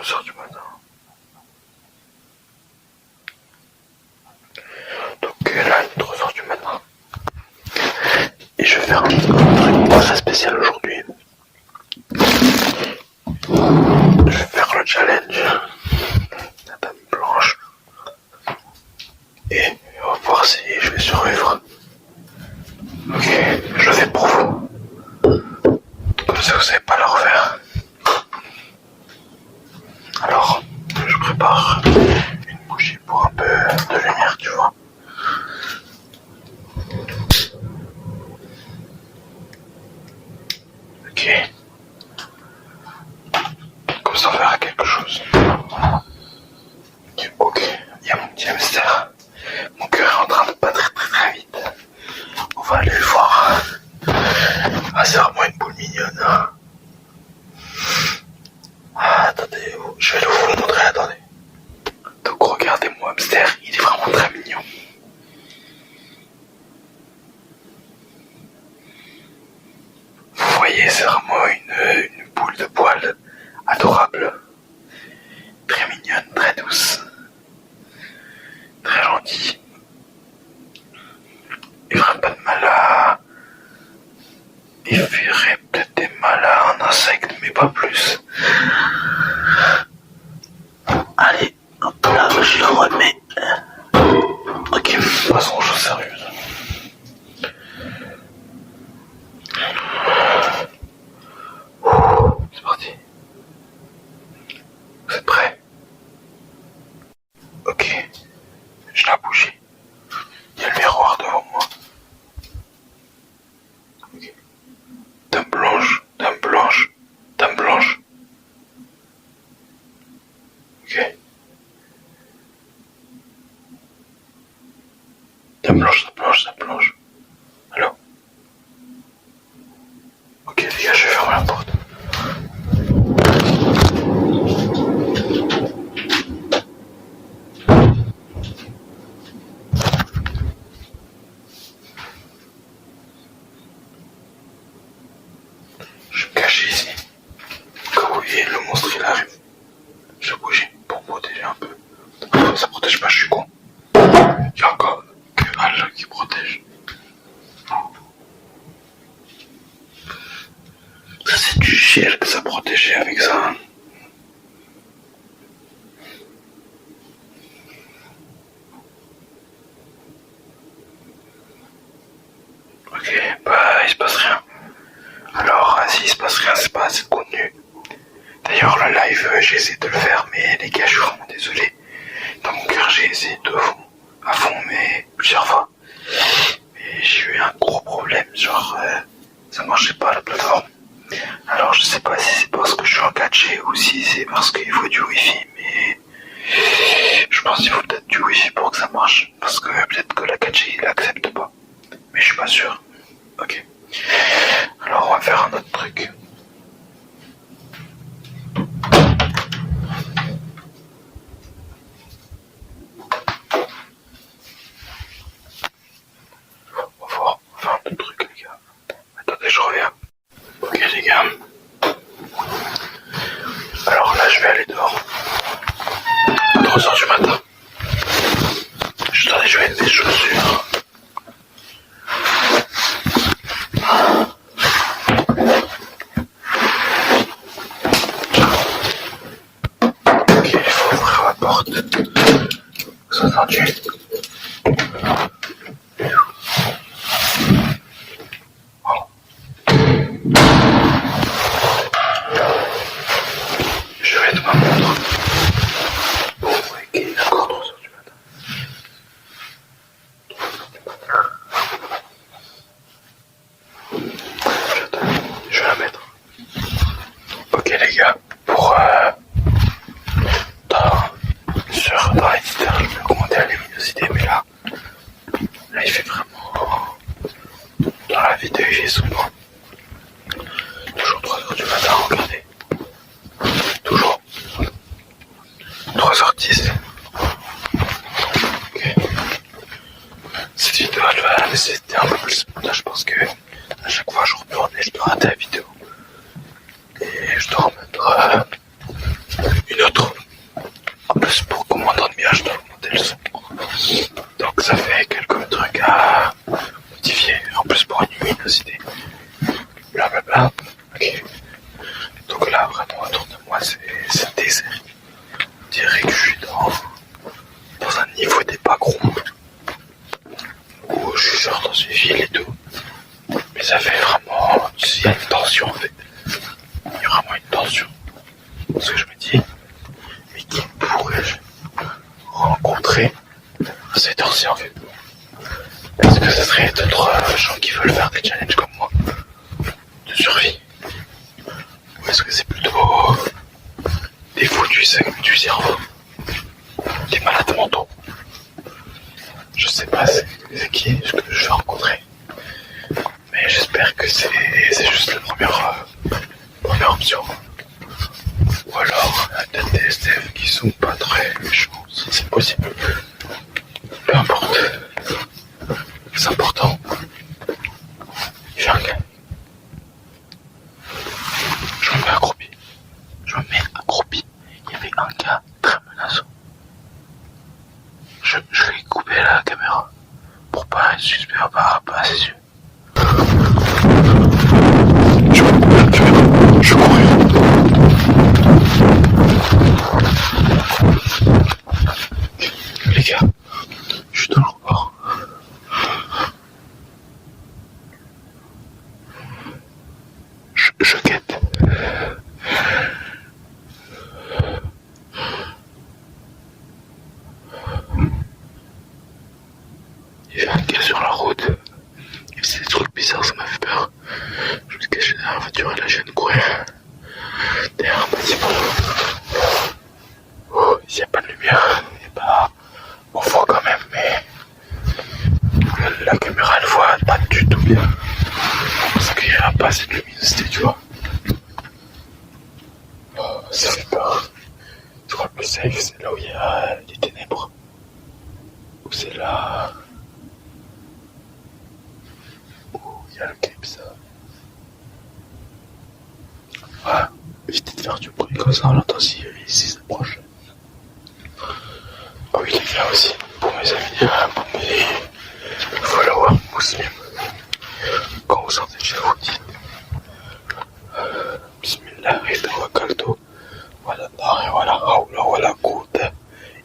3h du matin. Donc là, il est 3h du matin. Et je vais faire un truc très spécial aujourd'hui. Je vais faire le challenge la dame blanche. Et on va voir si je vais survivre. Ok, je le fais pour vous. Comme ça, vous savez pas le refaire. Alors, je prépare une bougie pour un peu de lumière, tu vois. Ok. Comme ça, on verra quelque chose. Ok, il y a mon petit hamster. Mon cœur est en train de battre très vite. On va aller le voir. Ah, c'est vraiment une boule mignonne. Hein. Ah, attendez, je vais vous le montrer, attendez. Donc regardez mon hamster, il est vraiment très mignon. Vous voyez, c'est vraiment une boule de poils adorable. Très mignonne, très douce. Très gentille. Il ferait pas de mal à... Il ferait peut-être des mal à un insecte, mais pas plus. Allez, hop là, je le remets. Ok, passons aux choses sérieuses. C'est parti. Vous êtes prêts? Ok, je la bougie. Il y a le miroir devant moi. Ok. Dame blanche, dame blanche, dame blanche. Ok. Dame blanche, dame blanche, dame blanche. Allô? Ok les gars, je vais fermer la porte. Je vais me cacher ici. Comme vous voyez, le monstre il arrive. Je vais bouger pour me protéger un peu. Ça protège pas, je suis con. Il y a encore que Al qui protège. Ça c'est du gel que ça protégeait avec ça. Ok, bah il se passe rien. Alors s'il se passe rien, c'est pas assez de contenu. D'ailleurs le live j'essaie de le faire, mais les gars je suis vraiment désolé. Dans mon cœur j'ai essayé à fond mais plusieurs fois. Mais j'ai eu un gros problème, genre ça marchait pas la plateforme. Alors je sais pas si c'est parce que je suis en 4G ou si c'est parce qu'il faut du wifi, mais je pense qu'il faut peut-être du wifi pour que ça marche. Parce que peut-être que la 4G il accepte pas. Mais je suis pas sûr. Ok. Alors on va faire un autre truc. On va faire un autre truc les gars. Attendez, je reviens. Ok les gars. Alors là je vais aller dehors. À 3h du matin. Attendez, je vais mettre mes chaussures. Ok, il faut ouvrir la porte. Vous entendez? Je vais mettre ma montre. Bon, ok, il est encore 3h du matin. Je vais la mettre. Ok les gars, pour dans l'éditeur, je vais augmenter la luminosité, mais là il fait vraiment dans la vidéo il fait sombre. Toujours 3h du matin, regardez. Toujours 3h10. Ok. Cette vidéo elle va nécessiter un peu plus de montage parce que à chaque fois je retourne et je dois rater la vidéo. Et je dois remettre une autre il y a une tension en fait. Il y a vraiment une tension. Parce que je me dis, mais qui pourrais-je rencontrer à cette heure-ci en fait? Est-ce que ce serait d'autres gens qui veulent faire des challenges comme moi de survie? Ou est-ce que c'est plutôt des foutus du cerveau, des malades mentaux? Je sais pas c'est qui que je vais rencontrer, mais j'espère que c'est juste la première option. Ou alors peut-être des SDF qui sont pas très méchants, si c'est possible. Peu importe. C'est important. Il fait un gars. Je me mets accroupi. Il y avait un gars très menaçant. Je vais couper la caméra pour pas être suspect pas à ses yeux. Je vais couper la caméra. Je cours. Les gars, je suis dans le report. Je guette. Il y avait un gars sur la route. Il faisait des trucs bizarres, ça m'a fait peur. Je me suis caché derrière la voiture et là je viens de courir. Derrière un bâtiment. Oh, il n'y a pas de lumière. Il n'y a pas... On voit quand même, mais... La caméra elle voit pas du tout bien. Parce qu'il n'y a pas assez de luminosité, tu vois. Oh, ça fait peur. Je crois que le plus safe c'est là où il y a des ténèbres. Ou c'est là... où il y a le clip ça. Voilà. Évitez de faire du bruit comme ça, on l'entend s'il s'approche. Oh oui les gars aussi, pour mes amis, pour mes followers musulmans. Quand vous sortez de chez vous, dites Bismillah et tawakkaltu wala Allah wala hawla wala quwwata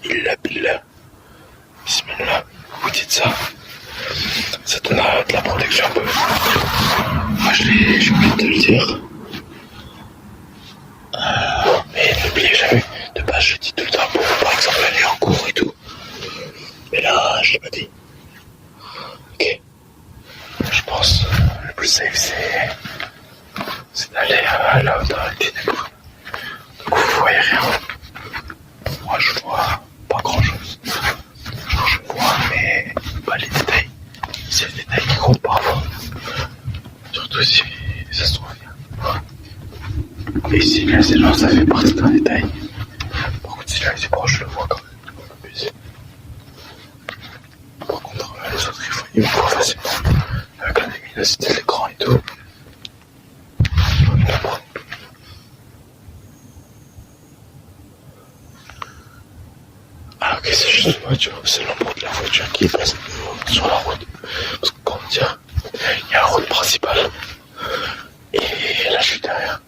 illa billah. Bismillah, vous dites ça. Ça donne de la protection un peu. Moi j'ai oublié de le dire. Mais n'oubliez jamais, de base je dis tout le temps pour par exemple aller en cours et tout. Mais là je l'ai pas dit. Ok. Je pense le plus safe c'est d'aller là dans les ténèbres. Donc vous voyez rien. Moi je vois pas grand chose. Genre je vois mais pas les détails. C'est les détails qui comptent parfois. Surtout si ça se trouve bien. Et si là c'est genre ça fait partie d'un détail. Par contre si là c'est proche je le vois quand même. Par contre les autres ils me voient facilement. Avec la luminosité de l'écran et tout. Ah ok c'est juste une voiture, c'est l'ombre de la voiture qui passe sur la route. Parce que comment dire, il y a la route principale. Et là je suis derrière,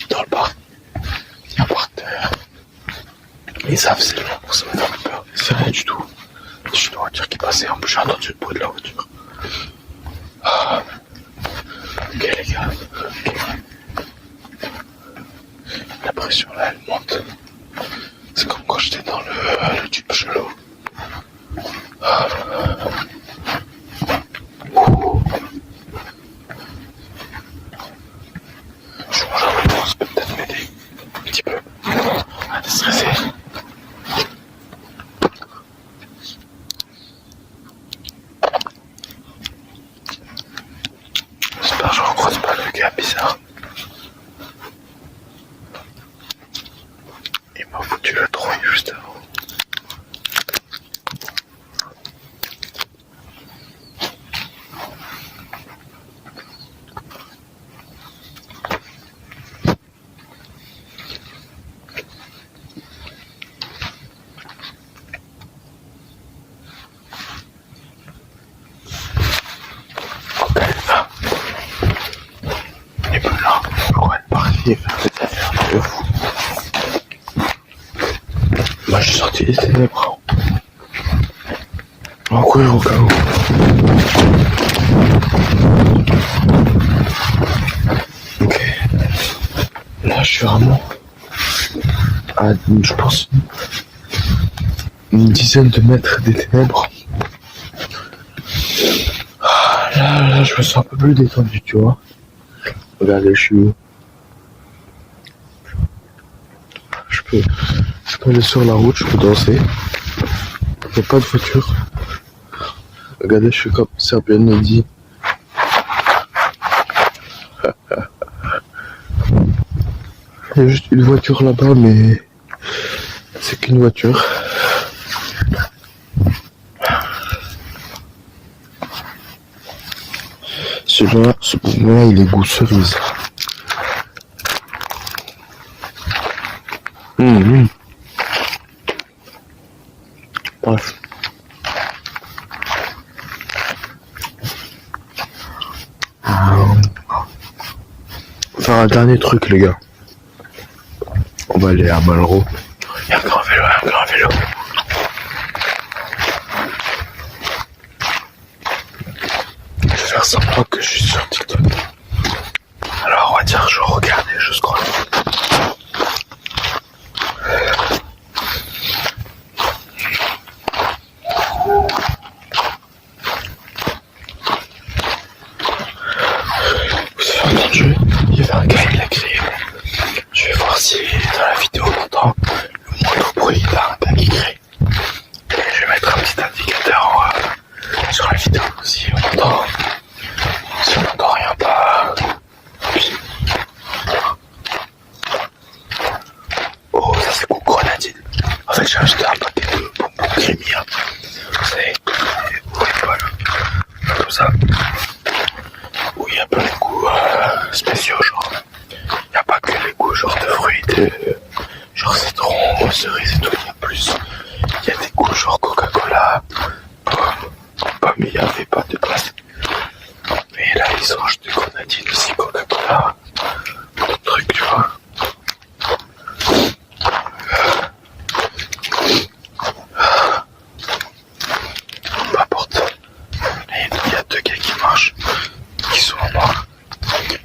dans le parc. Il y a un parc derrière. Et ça c'est l'ombre, ça m'a fait peur. C'est rien du tout. C'est juste une voiture qui passait, en plus j'ai entendu le bruit de la voiture. Ah. Ok les gars, ok. La pression là elle monte. C'est comme quand j'étais dans le tube chelou. Ah. Je mange un peu, ça peut peut-être m'aider un petit peu à déstresser. J'espère que je recroise pas le gars bizarre. Il m'a foutu la trouille juste avant. Et ben là, je crois être parti faire des affaires de fou. Moi je suis sorti des ténèbres. On va courir au cas où. suis vraiment à, je pense, une dizaine de mètres des ténèbres. Là, je me sens un peu plus détendu, tu vois. Regardez, je suis où? Je peux aller sur la route, je peux danser. Il n'y a pas de voiture. Regardez, je suis comme Serbian Lady. Il y a juste une voiture là-bas, mais c'est qu'une voiture. Celui-là, ce moment-là, il est goût cerise. Bref. On va faire un dernier truc, les gars. On va aller à Malraux. Il y a un grand vélo, Je vais faire semblant que je suis sur TikTok. Alors, on va dire, je regarde et je scrolle. Vous avez entendu? Il y avait un gars, il a crié. Je vais voir si dans la vidéo on entend le moindre bruit d'un gars qui crie. Et je vais mettre un petit indicateur sur la vidéo si on entend. Si on n'entend rien, pas. Oh, ça c'est goût grenadine. En fait, j'ai acheté un paquet de bonbons crémiers. Vous savez, voilà. Comme ça. Où il y a plein de goûts spéciaux, genre. Il n'y a pas que les goûts genre de fruits, genre citron, cerise et tout. Il y a plus. Il y a des goûts genre Coca-Cola, pomme, il n'y avait pas de place. Mais là, ils ont acheté grenadine aussi, Coca-Cola, d'autres trucs, tu vois. Peu importe. Il y a deux gars qui marchent, qui sont en noir.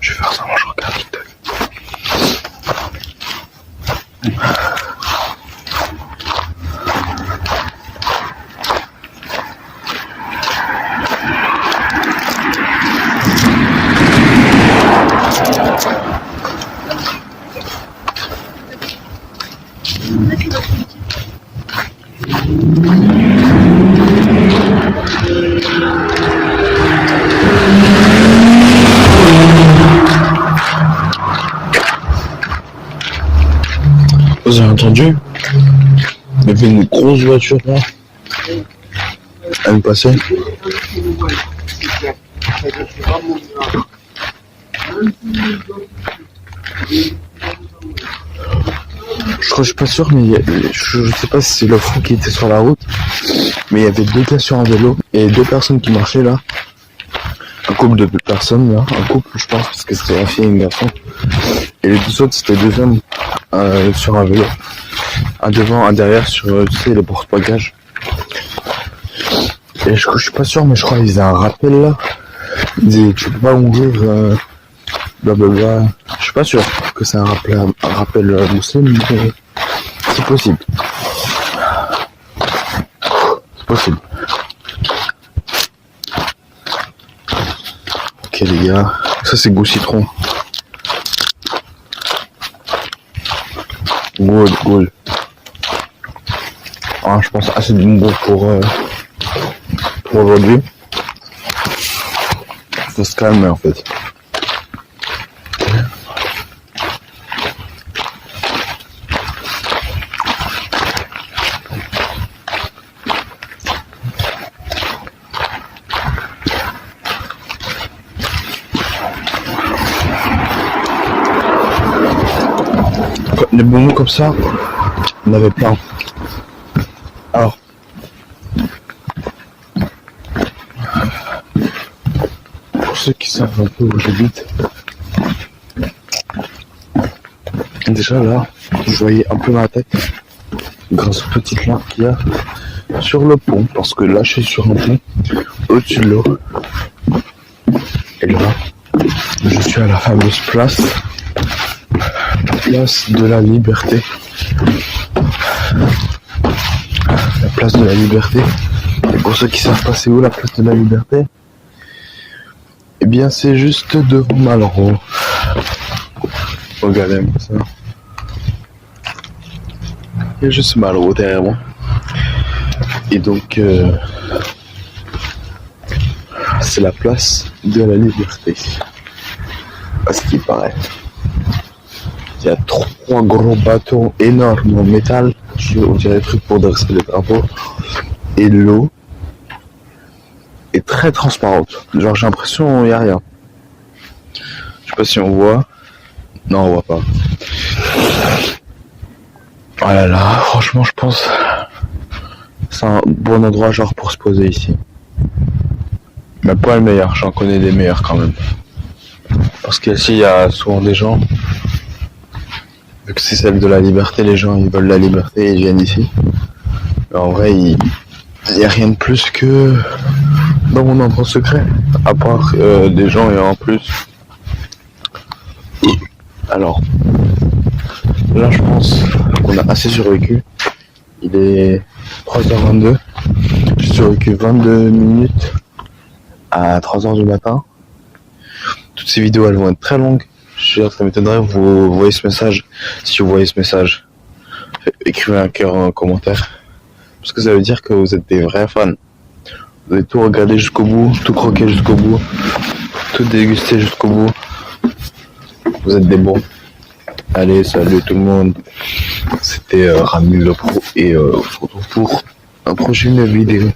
Je vais faire ça, moi je regarde TikTok. Vous avez entendu? Il y avait une grosse voiture là. Elle me passait. Je suis pas sûr, mais je sais pas si c'est le fou qui était sur la route, mais il y avait deux gars sur un vélo et deux personnes qui marchaient là. Un couple de personnes là, un couple je pense parce que c'était la fille et un garçon. Et les deux autres c'était deux hommes sur un vélo. Un devant, un derrière sur tu sais les porte-bagages. Et je suis pas sûr mais je crois qu'ils faisaient un rappel là. Ils disaient tu peux pas mourir blablabla. Je suis pas sûr que c'est un rappel musulman mais c'est possible. C'est possible. Ok les gars, ça c'est goût citron. Good. Ah, je pense assez de bonbons pour aujourd'hui. Faut se calmer en fait. Les bonbons comme ça, on avait plein. Alors, pour ceux qui savent un peu où j'habite, déjà là, je voyais un peu ma tête grâce aux petites lampes qu'il y a sur le pont, parce que là je suis sur un pont au-dessus de l'eau. Et là, je suis à la fameuse place place de la Liberté. La place de la Liberté. Et pour ceux qui savent pas c'est où la place de la Liberté, eh bien c'est juste devant Malraux. Regardez-moi ça. Il y a juste Malraux derrière moi. Et donc c'est la place de la Liberté. À ce qui paraît. Il y a 3 gros bateaux énormes en métal. On dirait des trucs pour dresser les drapeaux. Et l'eau est très transparente. Genre j'ai l'impression qu'il n'y a rien. Je sais pas si on voit. Non, on voit pas. Oh là là, franchement je pense c'est un bon endroit genre pour se poser ici. Mais pas le meilleur, j'en connais des meilleurs quand même. Parce qu'ici il y a souvent des gens. Vu que c'est celle de la Liberté, les gens ils veulent la liberté et ils viennent ici. Mais en vrai il n'y a rien de plus que dans mon endroit secret. À part des gens et en plus. Alors là je pense qu'on a assez survécu. Il est 3h22. J'ai survécu 22 minutes à 3h du matin. Toutes ces vidéos elles vont être très longues. Ça m'étonnerait que vous voyez ce message. Si vous voyez ce message, écrivez un cœur en commentaire. Parce que ça veut dire que vous êtes des vrais fans. Vous avez tout regardé jusqu'au bout, tout croqué jusqu'au bout, tout dégusté jusqu'au bout. Vous êtes des bons. Allez, salut tout le monde. C'était Ramil le Pro et on se retrouve pour une prochaine vidéo.